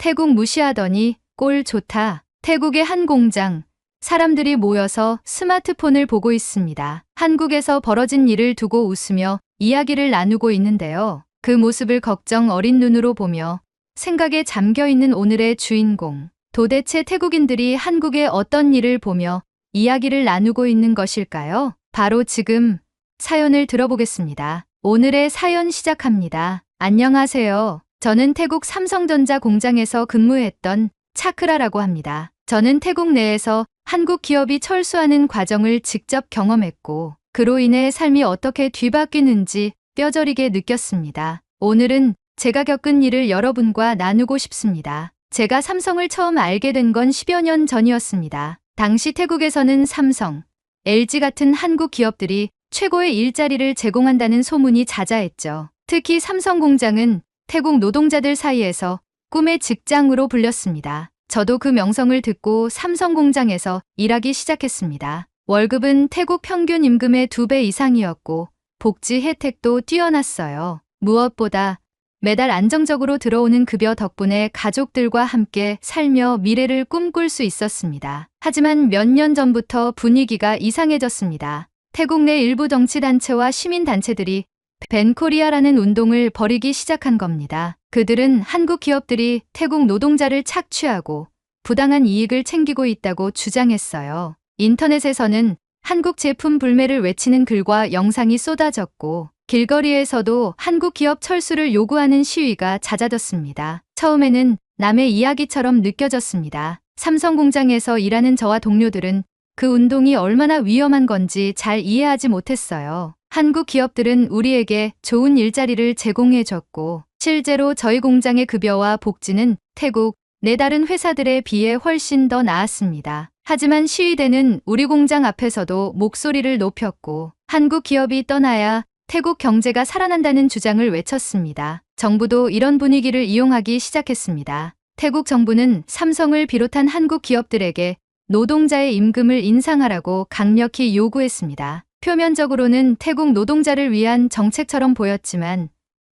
태국 무시하더니 꼴 좋다. 태국의 한 공장. 사람들이 모여서 스마트폰을 보고 있습니다. 한국에서 벌어진 일을 두고 웃으며 이야기를 나누고 있는데요. 그 모습을 걱정 어린 눈으로 보며 생각에 잠겨 있는 오늘의 주인공. 도대체 태국인들이 한국의 어떤 일을 보며 이야기를 나누고 있는 것일까요? 바로 지금 사연을 들어보겠습니다. 오늘의 사연 시작합니다. 안녕하세요. 저는 태국 삼성전자 공장에서 근무했던 차크라라고 합니다. 저는 태국 내에서 한국 기업이 철수하는 과정을 직접 경험했고 그로 인해 삶이 어떻게 뒤바뀌는지 뼈저리게 느꼈습니다. 오늘은 제가 겪은 일을 여러분과 나누고 싶습니다. 제가 삼성을 처음 알게 된 건 10여 년 전이었습니다. 당시 태국에서는 삼성, LG 같은 한국 기업들이 최고의 일자리를 제공한다는 소문이 자자했죠. 특히 삼성 공장은 태국 노동자들 사이에서 꿈의 직장으로 불렸습니다. 저도 그 명성을 듣고 삼성 공장에서 일하기 시작했습니다. 월급은 태국 평균 임금의 2배 이상이었고 복지 혜택도 뛰어났어요. 무엇보다 매달 안정적으로 들어오는 급여 덕분에 가족들과 함께 살며 미래를 꿈꿀 수 있었습니다. 하지만 몇 년 전부터 분위기가 이상해졌습니다. 태국 내 일부 정치단체와 시민단체들이 벤코리아라는 운동을 벌이기 시작한 겁니다. 그들은 한국 기업들이 태국 노동자를 착취하고 부당한 이익을 챙기고 있다고 주장했어요. 인터넷에서는 한국 제품 불매를 외치는 글과 영상이 쏟아졌고 길거리에서도 한국 기업 철수를 요구하는 시위가 잦아졌습니다. 처음에는 남의 이야기처럼 느껴졌습니다. 삼성 공장에서 일하는 저와 동료들은 그 운동이 얼마나 위험한 건지 잘 이해하지 못했어요. 한국 기업들은 우리에게 좋은 일자리를 제공해줬고 실제로 저희 공장의 급여와 복지는 태국 내 다른 회사들에 비해 훨씬 더 나았습니다. 하지만 시위대는 우리 공장 앞에서도 목소리를 높였고 한국 기업이 떠나야 태국 경제가 살아난다는 주장을 외쳤습니다. 정부도 이런 분위기를 이용하기 시작했습니다. 태국 정부는 삼성을 비롯한 한국 기업들에게 노동자의 임금을 인상하라고 강력히 요구했습니다. 표면적으로는 태국 노동자를 위한 정책처럼 보였지만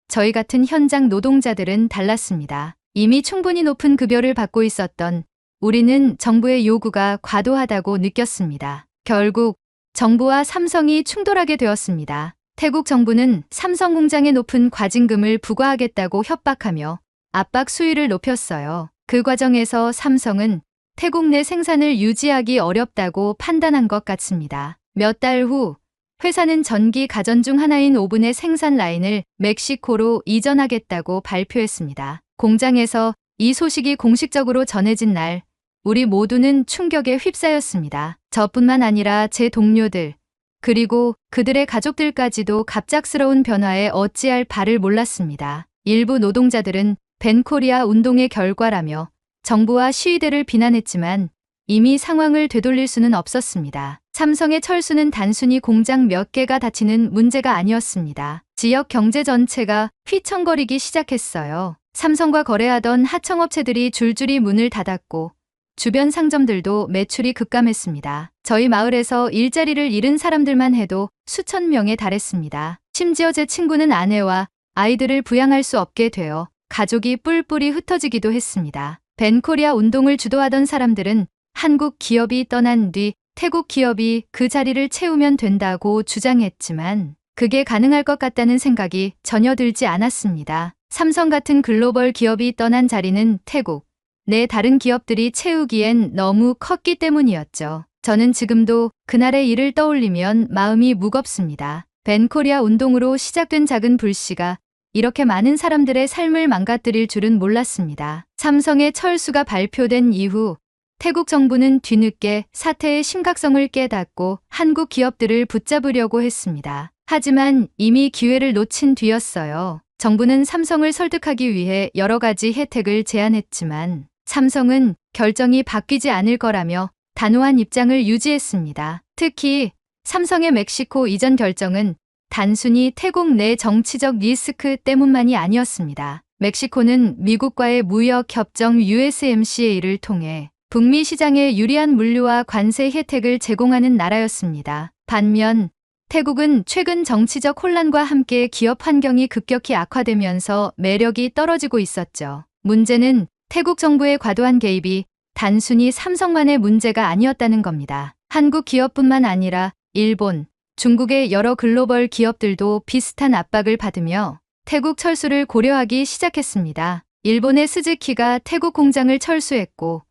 저희 같은 현장 노동자들은 달랐습니다. 이미 충분히 높은 급여를 받고 있었던 우리는 정부의 요구가 과도하다고 느꼈습니다. 결국 정부와 삼성이 충돌하게 되었습니다. 태국 정부는 삼성 공장에 높은 과징금을 부과하겠다고 협박하며 압박 수위를 높였어요. 그 과정에서 삼성은 태국 내 생산을 유지하기 어렵다고 판단한 것 같습니다. 몇 달 후 회사는 전기 가전 중 하나인 오븐의 생산 라인을 멕시코로 이전하겠다고 발표했습니다. 공장에서 이 소식이 공식적으로 전해진 날 우리 모두는 충격에 휩싸였습니다. 저뿐만 아니라 제 동료들 그리고 그들의 가족들까지도 갑작스러운 변화에 어찌할 바를 몰랐습니다. 일부 노동자들은 벤코리아 운동의 결과라며 정부와 시위대를 비난했지만 이미 상황을 되돌릴 수는 없었습니다. 삼성의 철수는 단순히 공장 몇 개가 닫히는 문제가 아니었습니다. 지역 경제 전체가 휘청거리기 시작했어요. 삼성과 거래하던 하청업체들이 줄줄이 문을 닫았고 주변 상점들도 매출이 급감했습니다. 저희 마을에서 일자리를 잃은 사람들만 해도 수천 명에 달했습니다. 심지어 제 친구는 아내와 아이들을 부양할 수 없게 되어 가족이 뿔뿔이 흩어지기도 했습니다. 벤코리아 운동을 주도하던 사람들은 한국 기업이 떠난 뒤 태국 기업이 그 자리를 채우면 된다고 주장했지만 그게 가능할 것 같다는 생각이 전혀 들지 않았습니다. 삼성 같은 글로벌 기업이 떠난 자리는 태국 내 다른 기업들이 채우기엔 너무 컸기 때문이었죠. 저는 지금도 그날의 일을 떠올리면 마음이 무겁습니다. 벤코리아 운동으로 시작된 작은 불씨가 이렇게 많은 사람들의 삶을 망가뜨릴 줄은 몰랐습니다. 삼성의 철수가 발표된 이후 태국 정부는 뒤늦게 사태의 심각성을 깨닫고 한국 기업들을 붙잡으려고 했습니다. 하지만 이미 기회를 놓친 뒤였어요. 정부는 삼성을 설득하기 위해 여러 가지 혜택을 제안했지만 삼성은 결정이 바뀌지 않을 거라며 단호한 입장을 유지했습니다. 특히 삼성의 멕시코 이전 결정은 단순히 태국 내 정치적 리스크 때문만이 아니었습니다. 멕시코는 미국과의 무역 협정 USMCA를 통해 북미 시장에 유리한 물류와 관세 혜택을 제공하는 나라였습니다. 반면 태국은 최근 정치적 혼란과 함께 기업 환경이 급격히 악화되면서 매력이 떨어지고 있었죠. 문제는 태국 정부의 과도한 개입이 단순히 삼성만의 문제가 아니었다는 겁니다. 한국 기업뿐만 아니라 일본, 중국의 여러 글로벌 기업들도 비슷한 압박을 받으며 태국 철수를 고려하기 시작했습니다. 일본의 스즈키가 태국 공장을 철수했고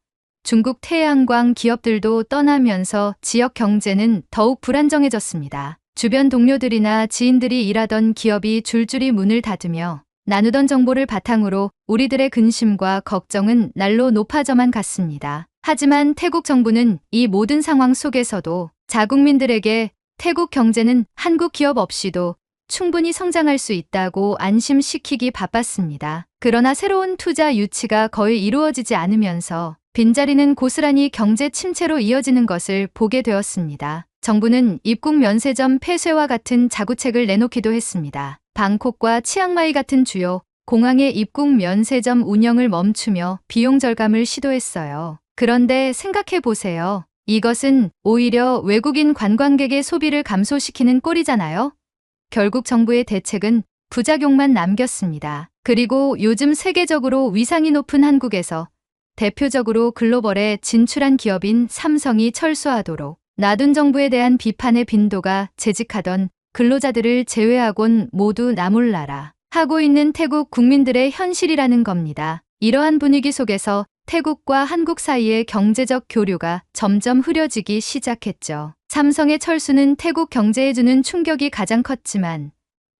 중국 태양광 기업들도 떠나면서 지역 경제는 더욱 불안정해졌습니다. 주변 동료들이나 지인들이 일하던 기업이 줄줄이 문을 닫으며 나누던 정보를 바탕으로 우리들의 근심과 걱정은 날로 높아져만 갔습니다. 하지만 태국 정부는 이 모든 상황 속에서도 자국민들에게 태국 경제는 한국 기업 없이도 충분히 성장할 수 있다고 안심시키기 바빴습니다. 그러나 새로운 투자 유치가 거의 이루어지지 않으면서 빈자리는 고스란히 경제 침체로 이어지는 것을 보게 되었습니다. 정부는 입국 면세점 폐쇄와 같은 자구책을 내놓기도 했습니다. 방콕과 치앙마이 같은 주요 공항의 입국 면세점 운영을 멈추며 비용 절감을 시도했어요. 그런데 생각해 보세요. 이것은 오히려 외국인 관광객의 소비를 감소시키는 꼴이잖아요. 결국 정부의 대책은 부작용만 남겼습니다. 그리고 요즘 세계적으로 위상이 높은 한국에서 대표적으로 글로벌에 진출한 기업인 삼성이 철수하도록 놔둔 정부에 대한 비판의 빈도가 재직하던 근로자들을 제외하곤 모두 나몰라라 하고 있는 태국 국민들의 현실이라는 겁니다. 이러한 분위기 속에서 태국과 한국 사이의 경제적 교류가 점점 흐려지기 시작했죠. 삼성의 철수는 태국 경제에 주는 충격이 가장 컸지만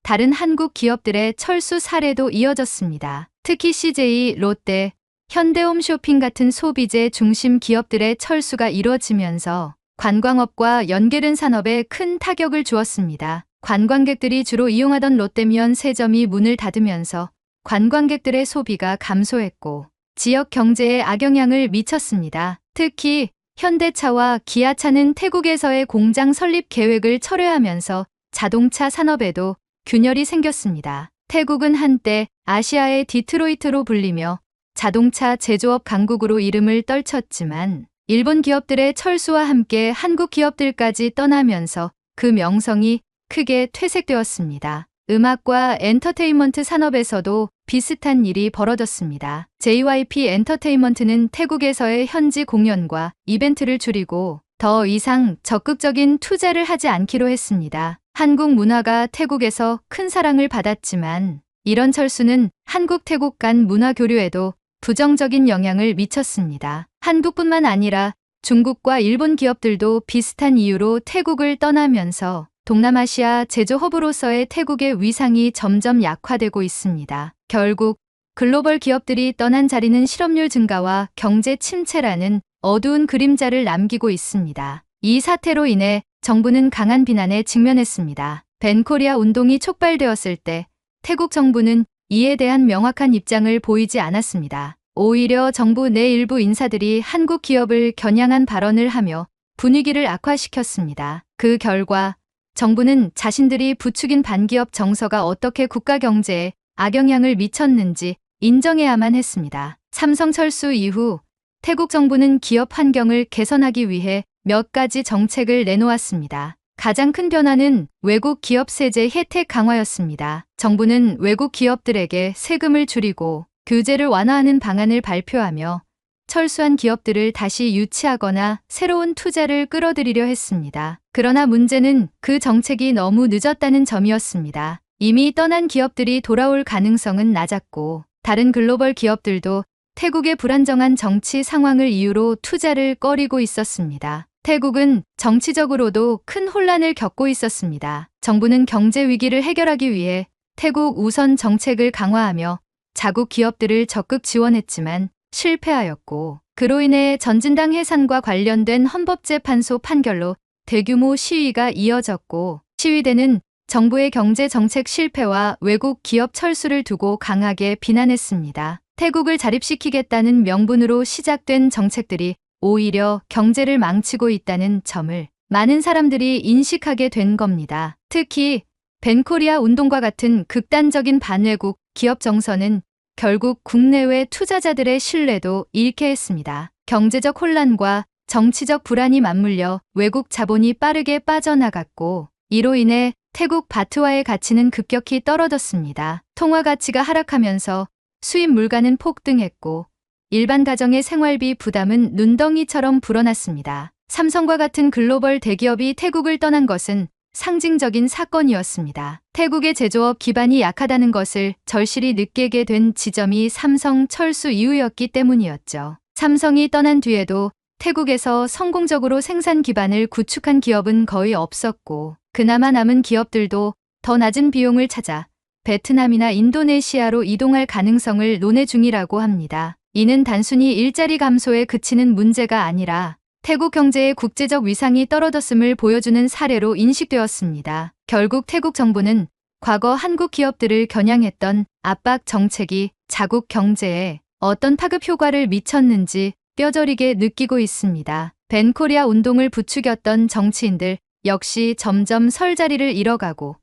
다른 한국 기업들의 철수 사례도 이어졌습니다. 특히 CJ, 롯데, 현대홈쇼핑 같은 소비재 중심 기업들의 철수가 이루어지면서 관광업과 연계된 산업에 큰 타격을 주었습니다. 관광객들이 주로 이용하던 롯데면 세점이 문을 닫으면서 관광객들의 소비가 감소했고 지역 경제에 악영향을 미쳤습니다. 특히 현대차와 기아차는 태국에서의 공장 설립 계획을 철회하면서 자동차 산업에도 균열이 생겼습니다. 태국은 한때 아시아의 디트로이트로 불리며 자동차 제조업 강국으로 이름을 떨쳤지만 일본 기업들의 철수와 함께 한국 기업들까지 떠나면서 그 명성이 크게 퇴색되었습니다. 음악과 엔터테인먼트 산업에서도 비슷한 일이 벌어졌습니다. JYP 엔터테인먼트는 태국에서의 현지 공연과 이벤트를 줄이고 더 이상 적극적인 투자를 하지 않기로 했습니다. 한국 문화가 태국에서 큰 사랑을 받았지만 이런 철수는 한국-태국 간 문화 교류에도 부정적인 영향을 미쳤습니다. 한국뿐만 아니라 중국과 일본 기업들도 비슷한 이유로 태국을 떠나면서 동남아시아 제조 허브로서의 태국의 위상이 점점 약화되고 있습니다. 결국 글로벌 기업들이 떠난 자리는 실업률 증가와 경제 침체라는 어두운 그림자를 남기고 있습니다. 이 사태로 인해 정부는 강한 비난에 직면했습니다. 벤코리아 운동이 촉발되었을 때 태국 정부는 이에 대한 명확한 입장을 보이지 않았습니다. 오히려 정부 내 일부 인사들이 한국 기업을 겨냥한 발언을 하며 분위기를 악화시켰습니다. 그 결과 정부는 자신들이 부추긴 반기업 정서가 어떻게 국가 경제에 악영향을 미쳤는지 인정해야만 했습니다. 삼성 철수 이후 태국 정부는 기업 환경을 개선하기 위해 몇 가지 정책을 내놓았습니다. 가장 큰 변화는 외국 기업 세제 혜택 강화였습니다. 정부는 외국 기업들에게 세금을 줄이고 규제를 완화하는 방안을 발표하며 철수한 기업들을 다시 유치하거나 새로운 투자를 끌어들이려 했습니다. 그러나 문제는 그 정책이 너무 늦었다는 점이었습니다. 이미 떠난 기업들이 돌아올 가능성은 낮았고 다른 글로벌 기업들도 태국의 불안정한 정치 상황을 이유로 투자를 꺼리고 있었습니다. 태국은 정치적으로도 큰 혼란을 겪고 있었습니다. 정부는 경제 위기를 해결하기 위해 태국 우선 정책을 강화하며 자국 기업들을 적극 지원했지만 실패하였고 그로 인해 전진당 해산과 관련된 헌법재판소 판결로 대규모 시위가 이어졌고 시위대는 정부의 경제 정책 실패와 외국 기업 철수를 두고 강하게 비난했습니다. 태국을 자립시키겠다는 명분으로 시작된 정책들이 오히려 경제를 망치고 있다는 점을 많은 사람들이 인식하게 된 겁니다. 특히 벤코리아 운동과 같은 극단적인 반외국 기업 정서는 결국 국내외 투자자들의 신뢰도 잃게 했습니다. 경제적 혼란과 정치적 불안이 맞물려 외국 자본이 빠르게 빠져나갔고 이로 인해 태국 바트와의 가치는 급격히 떨어졌습니다. 통화 가치가 하락하면서 수입 물가는 폭등했고 일반 가정의 생활비 부담은 눈덩이처럼 불어났습니다. 삼성과 같은 글로벌 대기업이 태국을 떠난 것은 상징적인 사건이었습니다. 태국의 제조업 기반이 약하다는 것을 절실히 느끼게 된 지점이 삼성 철수 이후였기 때문이었죠. 삼성이 떠난 뒤에도 태국에서 성공적으로 생산 기반을 구축한 기업은 거의 없었고, 그나마 남은 기업들도 더 낮은 비용을 찾아 베트남이나 인도네시아로 이동할 가능성을 논의 중이라고 합니다. 이는 단순히 일자리 감소에 그치는 문제가 아니라 태국 경제의 국제적 위상이 떨어졌음을 보여주는 사례로 인식되었습니다. 결국 태국 정부는 과거 한국 기업들을 겨냥했던 압박 정책이 자국 경제에 어떤 파급 효과를 미쳤는지 뼈저리게 느끼고 있습니다. 벤코리아 운동을 부추겼던 정치인들 역시 점점 설 자리를 잃어가고,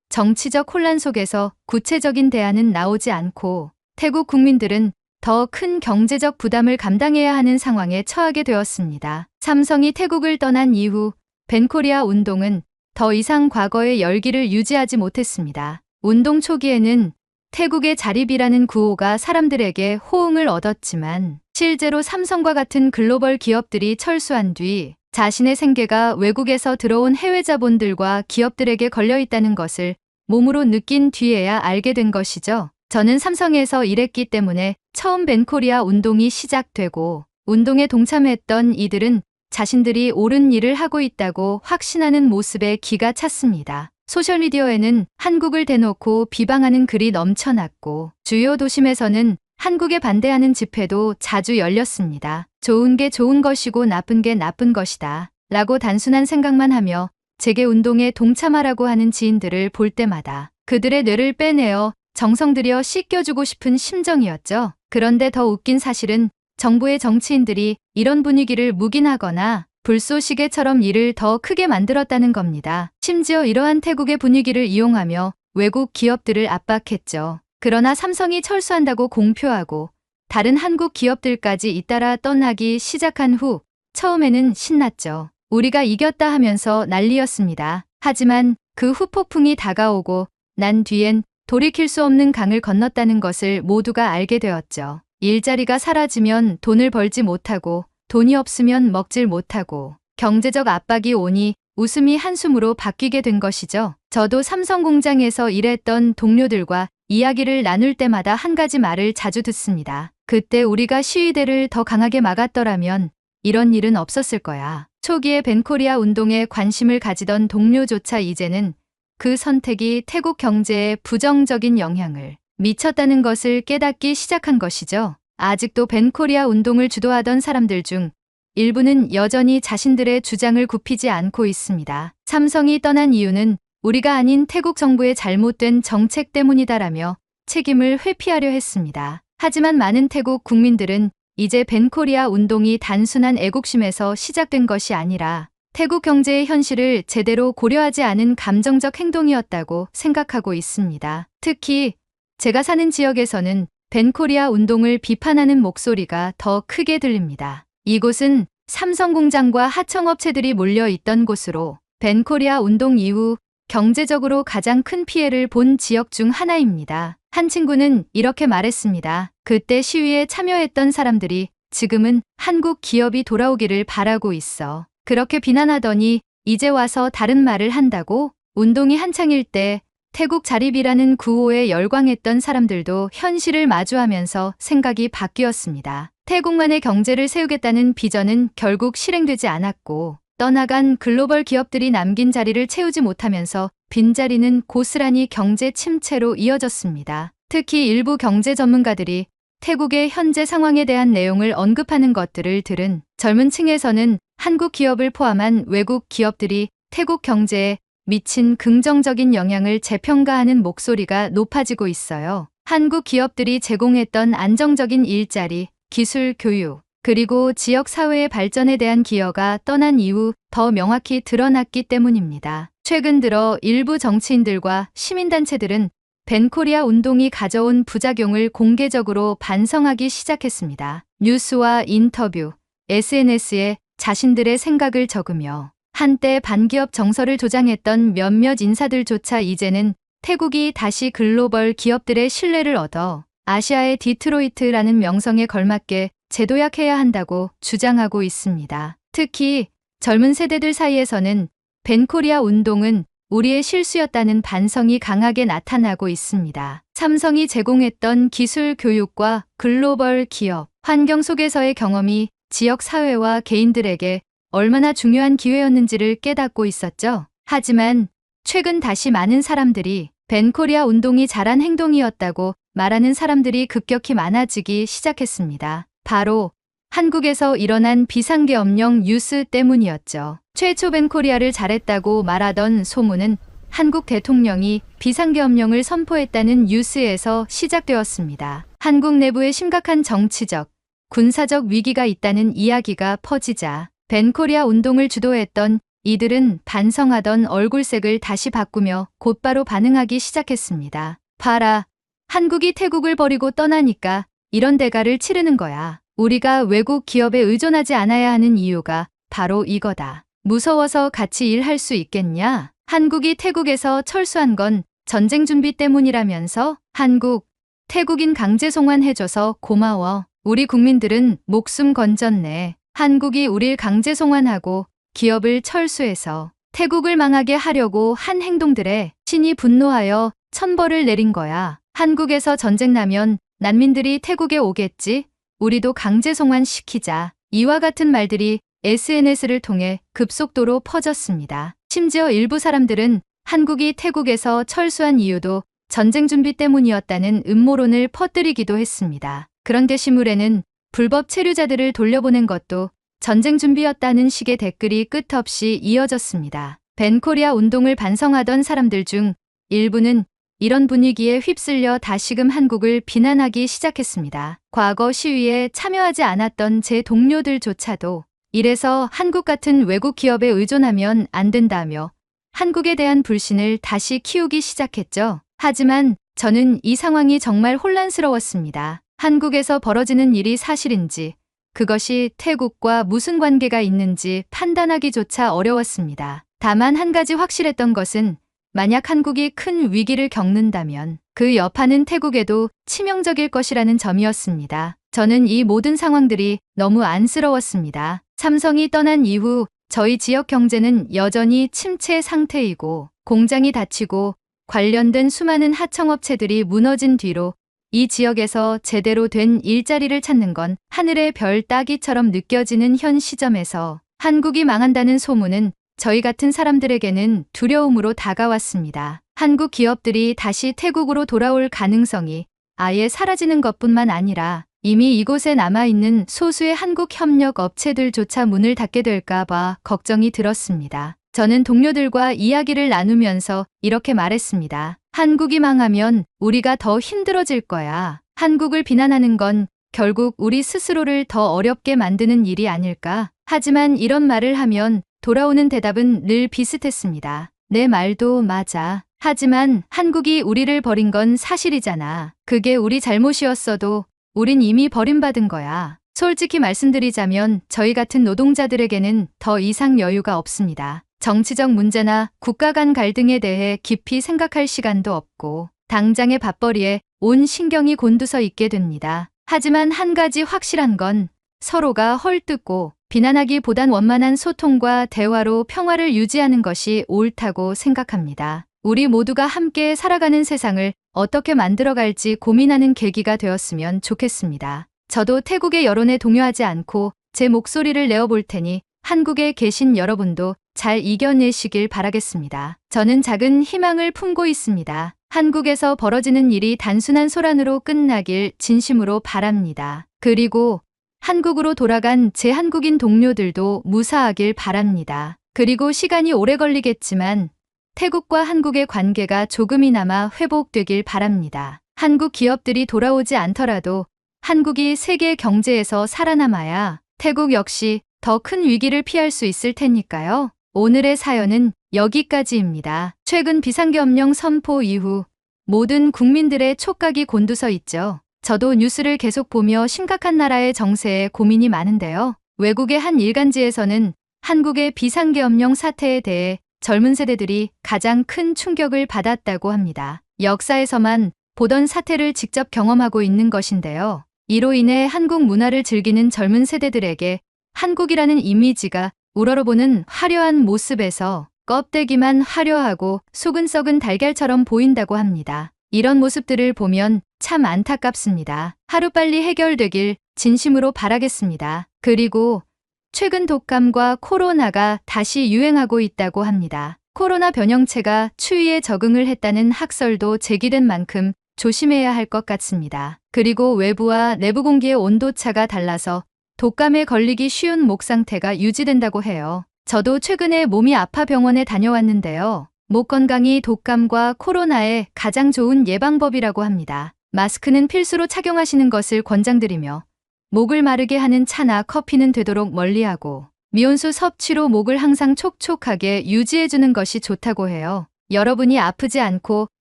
정치적 혼란 속에서 구체적인 대안은 나오지 않고 태국 국민들은 더 큰 경제적 부담을 감당해야 하는 상황에 처하게 되었습니다. 삼성이 태국을 떠난 이후 벤코리아 운동은 더 이상 과거의 열기를 유지하지 못했습니다. 운동 초기에는 태국의 자립이라는 구호가 사람들에게 호응을 얻었지만, 실제로 삼성과 같은 글로벌 기업들이 철수한 뒤 자신의 생계가 외국에서 들어온 해외 자본들과 기업들에게 걸려있다는 것을 몸으로 느낀 뒤에야 알게 된 것이죠. 저는 삼성에서 일했기 때문에 처음 벤코리아 운동이 시작되고, 운동에 동참했던 이들은 자신들이 옳은 일을 하고 있다고 확신하는 모습에 기가 찼습니다. 소셜미디어에는 한국을 대놓고 비방하는 글이 넘쳐났고, 주요 도심에서는 한국에 반대하는 집회도 자주 열렸습니다. 좋은 게 좋은 것이고 나쁜 게 나쁜 것이다 라고 단순한 생각만 하며 재개 운동에 동참하라고 하는 지인들을 볼 때마다 그들의 뇌를 빼내어 정성 들여 씻겨주고 싶은 심정이었죠. 그런데 더 웃긴 사실은 정부의 정치인들이 이런 분위기를 묵인하거나 불쏘시개처럼 일을 더 크게 만들었다는 겁니다. 심지어 이러한 태국의 분위기를 이용하며 외국 기업들을 압박했죠. 그러나 삼성이 철수한다고 공표하고 다른 한국 기업들까지 잇따라 떠나기 시작한 후 처음에는 신났죠. 우리가 이겼다 하면서 난리였습니다. 하지만 그 후폭풍이 다가오고 난 뒤엔 돌이킬 수 없는 강을 건넜다는 것을 모두가 알게 되었죠. 일자리가 사라지면 돈을 벌지 못하고, 돈이 없으면 먹질 못하고, 경제적 압박이 오니 웃음이 한숨으로 바뀌게 된 것이죠. 저도 삼성 공장에서 일했던 동료들과 이야기를 나눌 때마다 한 가지 말을 자주 듣습니다. 그때 우리가 시위대를 더 강하게 막았더라면 이런 일은 없었을 거야. 초기에 벤코리아 운동에 관심을 가지던 동료조차 이제는 그 선택이 태국 경제에 부정적인 영향을 미쳤다는 것을 깨닫기 시작한 것이죠. 아직도 벤코리아 운동을 주도하던 사람들 중 일부는 여전히 자신들의 주장을 굽히지 않고 있습니다. 삼성이 떠난 이유는 우리가 아닌 태국 정부의 잘못된 정책 때문이다라며 책임을 회피하려 했습니다. 하지만 많은 태국 국민들은 이제 벤코리아 운동이 단순한 애국심에서 시작된 것이 아니라 태국 경제의 현실을 제대로 고려하지 않은 감정적 행동이었다고 생각하고 있습니다. 특히 제가 사는 지역에서는 벤코리아 운동을 비판하는 목소리가 더 크게 들립니다. 이곳은 삼성 공장과 하청업체들이 몰려 있던 곳으로 벤코리아 운동 이후 경제적으로 가장 큰 피해를 본 지역 중 하나입니다. 한 친구는 이렇게 말했습니다. 그때 시위에 참여했던 사람들이 지금은 한국 기업이 돌아오기를 바라고 있어. 그렇게 비난하더니 이제 와서 다른 말을 한다고? 운동이 한창일 때 태국 자립이라는 구호에 열광했던 사람들도 현실을 마주하면서 생각이 바뀌었습니다. 태국만의 경제를 세우겠다는 비전은 결국 실행되지 않았고, 떠나간 글로벌 기업들이 남긴 자리를 채우지 못하면서 빈자리는 고스란히 경제 침체로 이어졌습니다. 특히 일부 경제 전문가들이 태국의 현재 상황에 대한 내용을 언급하는 것들을 들은 젊은 층에서는 한국 기업을 포함한 외국 기업들이 태국 경제에 미친 긍정적인 영향을 재평가하는 목소리가 높아지고 있어요. 한국 기업들이 제공했던 안정적인 일자리, 기술 교육, 그리고 지역 사회의 발전에 대한 기여가 떠난 이후 더 명확히 드러났기 때문입니다. 최근 들어 일부 정치인들과 시민단체들은 벤코리아 운동이 가져온 부작용을 공개적으로 반성하기 시작했습니다. 뉴스와 인터뷰, SNS에 자신들의 생각을 적으며 한때 반기업 정서를 조장했던 몇몇 인사들조차 이제는 태국이 다시 글로벌 기업들의 신뢰를 얻어 아시아의 디트로이트라는 명성에 걸맞게 재도약해야 한다고 주장하고 있습니다. 특히 젊은 세대들 사이에서는 벤코리아 운동은 우리의 실수였다는 반성이 강하게 나타나고 있습니다. 삼성이 제공했던 기술 교육과 글로벌 기업, 환경 속에서의 경험이 지역 사회와 개인들에게 얼마나 중요한 기회였는지를 깨닫고 있었죠. 하지만 최근 다시 많은 사람들이 벤코리아 운동이 잘한 행동이었다고 말하는 사람들이 급격히 많아지기 시작했습니다. 바로 한국에서 일어난 비상계엄령 뉴스 때문이었죠. 최초 벤코리아를 잘했다고 말하던 소문은 한국 대통령이 비상계엄령을 선포했다는 뉴스에서 시작되었습니다. 한국 내부에 심각한 정치적, 군사적 위기가 있다는 이야기가 퍼지자 벤코리아 운동을 주도했던 이들은 반성하던 얼굴색을 다시 바꾸며 곧바로 반응하기 시작했습니다. 봐라, 한국이 태국을 버리고 떠나니까 이런 대가를 치르는 거야. 우리가 외국 기업에 의존하지 않아야 하는 이유가 바로 이거다. 무서워서 같이 일할 수 있겠냐? 한국이 태국에서 철수한 건 전쟁 준비 때문이라면서? 한국, 태국인 강제 송환해줘서 고마워. 우리 국민들은 목숨 건졌네. 한국이 우릴 강제 송환하고 기업을 철수해서 태국을 망하게 하려고 한 행동들에 신이 분노하여 천벌을 내린 거야. 한국에서 전쟁 나면 난민들이 태국에 오겠지? 우리도 강제 송환시키자. 이와 같은 말들이 SNS를 통해 급속도로 퍼졌습니다. 심지어 일부 사람들은 한국이 태국에서 철수한 이유도 전쟁 준비 때문이었다는 음모론을 퍼뜨리기도 했습니다. 그런 게시물에는 불법 체류자들을 돌려보낸 것도 전쟁 준비였다는 식의 댓글이 끝없이 이어졌습니다. 벤코리아 운동을 반성하던 사람들 중 일부는 이런 분위기에 휩쓸려 다시금 한국을 비난하기 시작했습니다. 과거 시위에 참여하지 않았던 제 동료들조차도 이래서 한국 같은 외국 기업에 의존하면 안 된다며 한국에 대한 불신을 다시 키우기 시작했죠. 하지만 저는 이 상황이 정말 혼란스러웠습니다. 한국에서 벌어지는 일이 사실인지, 그것이 태국과 무슨 관계가 있는지 판단하기조차 어려웠습니다. 다만 한 가지 확실했던 것은 만약 한국이 큰 위기를 겪는다면 그 여파는 태국에도 치명적일 것이라는 점이었습니다. 저는 이 모든 상황들이 너무 안쓰러웠습니다. 삼성이 떠난 이후 저희 지역 경제는 여전히 침체 상태이고 공장이 닫히고 관련된 수많은 하청업체들이 무너진 뒤로 이 지역에서 제대로 된 일자리를 찾는 건 하늘의 별 따기처럼 느껴지는 현 시점에서 한국이 망한다는 소문은 저희 같은 사람들에게는 두려움으로 다가왔습니다. 한국 기업들이 다시 태국으로 돌아올 가능성이 아예 사라지는 것뿐만 아니라 이미 이곳에 남아있는 소수의 한국 협력 업체들조차 문을 닫게 될까 봐 걱정이 들었습니다. 저는 동료들과 이야기를 나누면서 이렇게 말했습니다. 한국이 망하면 우리가 더 힘들어질 거야. 한국을 비난하는 건 결국 우리 스스로를 더 어렵게 만드는 일이 아닐까? 하지만 이런 말을 하면 돌아오는 대답은 늘 비슷했습니다. 내 말도 맞아. 하지만 한국이 우리를 버린 건 사실이잖아. 그게 우리 잘못이었어도 우린 이미 버림받은 거야. 솔직히 말씀드리자면 저희 같은 노동자들에게는 더 이상 여유가 없습니다. 정치적 문제나 국가 간 갈등에 대해 깊이 생각할 시간도 없고 당장의 밥벌이에 온 신경이 곤두서 있게 됩니다. 하지만 한 가지 확실한 건 서로가 헐뜯고 비난하기보단 원만한 소통과 대화로 평화를 유지하는 것이 옳다고 생각합니다. 우리 모두가 함께 살아가는 세상을 어떻게 만들어갈지 고민하는 계기가 되었으면 좋겠습니다. 저도 태국의 여론에 동요하지 않고 제 목소리를 내어볼 테니 한국에 계신 여러분도 잘 이겨내시길 바라겠습니다. 저는 작은 희망을 품고 있습니다. 한국에서 벌어지는 일이 단순한 소란으로 끝나길 진심으로 바랍니다. 그리고 한국으로 돌아간 제 한국인 동료들도 무사하길 바랍니다. 그리고 시간이 오래 걸리겠지만 태국과 한국의 관계가 조금이나마 회복되길 바랍니다. 한국 기업들이 돌아오지 않더라도 한국이 세계 경제에서 살아남아야 태국 역시 더 큰 위기를 피할 수 있을 테니까요. 오늘의 사연은 여기까지입니다. 최근 비상계엄령 선포 이후 모든 국민들의 촉각이 곤두서 있죠. 저도 뉴스를 계속 보며 심각한 나라의 정세에 고민이 많은데요. 외국의 한 일간지에서는 한국의 비상계엄령 사태에 대해 젊은 세대들이 가장 큰 충격을 받았다고 합니다. 역사에서만 보던 사태를 직접 경험하고 있는 것인데요. 이로 인해 한국 문화를 즐기는 젊은 세대들에게 한국이라는 이미지가 우러러보는 화려한 모습에서 껍데기만 화려하고 속은 썩은 달걀처럼 보인다고 합니다. 이런 모습들을 보면 참 안타깝습니다. 하루빨리 해결되길 진심으로 바라겠습니다. 그리고 최근 독감과 코로나가 다시 유행하고 있다고 합니다. 코로나 변형체가 추위에 적응을 했다는 학설도 제기된 만큼 조심해야 할 것 같습니다. 그리고 외부와 내부 공기의 온도차가 달라서 독감에 걸리기 쉬운 목 상태가 유지된다고 해요. 저도 최근에 몸이 아파 병원에 다녀왔는데요. 목 건강이 독감과 코로나의 가장 좋은 예방법이라고 합니다. 마스크는 필수로 착용하시는 것을 권장드리며 목을 마르게 하는 차나 커피는 되도록 멀리하고 미온수 섭취로 목을 항상 촉촉하게 유지해주는 것이 좋다고 해요. 여러분이 아프지 않고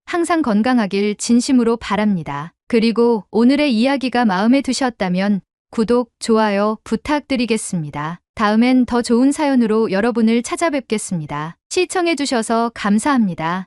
항상 건강하길 진심으로 바랍니다. 그리고 오늘의 이야기가 마음에 드셨다면 구독, 좋아요 부탁드리겠습니다. 다음엔 더 좋은 사연으로 여러분을 찾아뵙겠습니다. 시청해주셔서 감사합니다.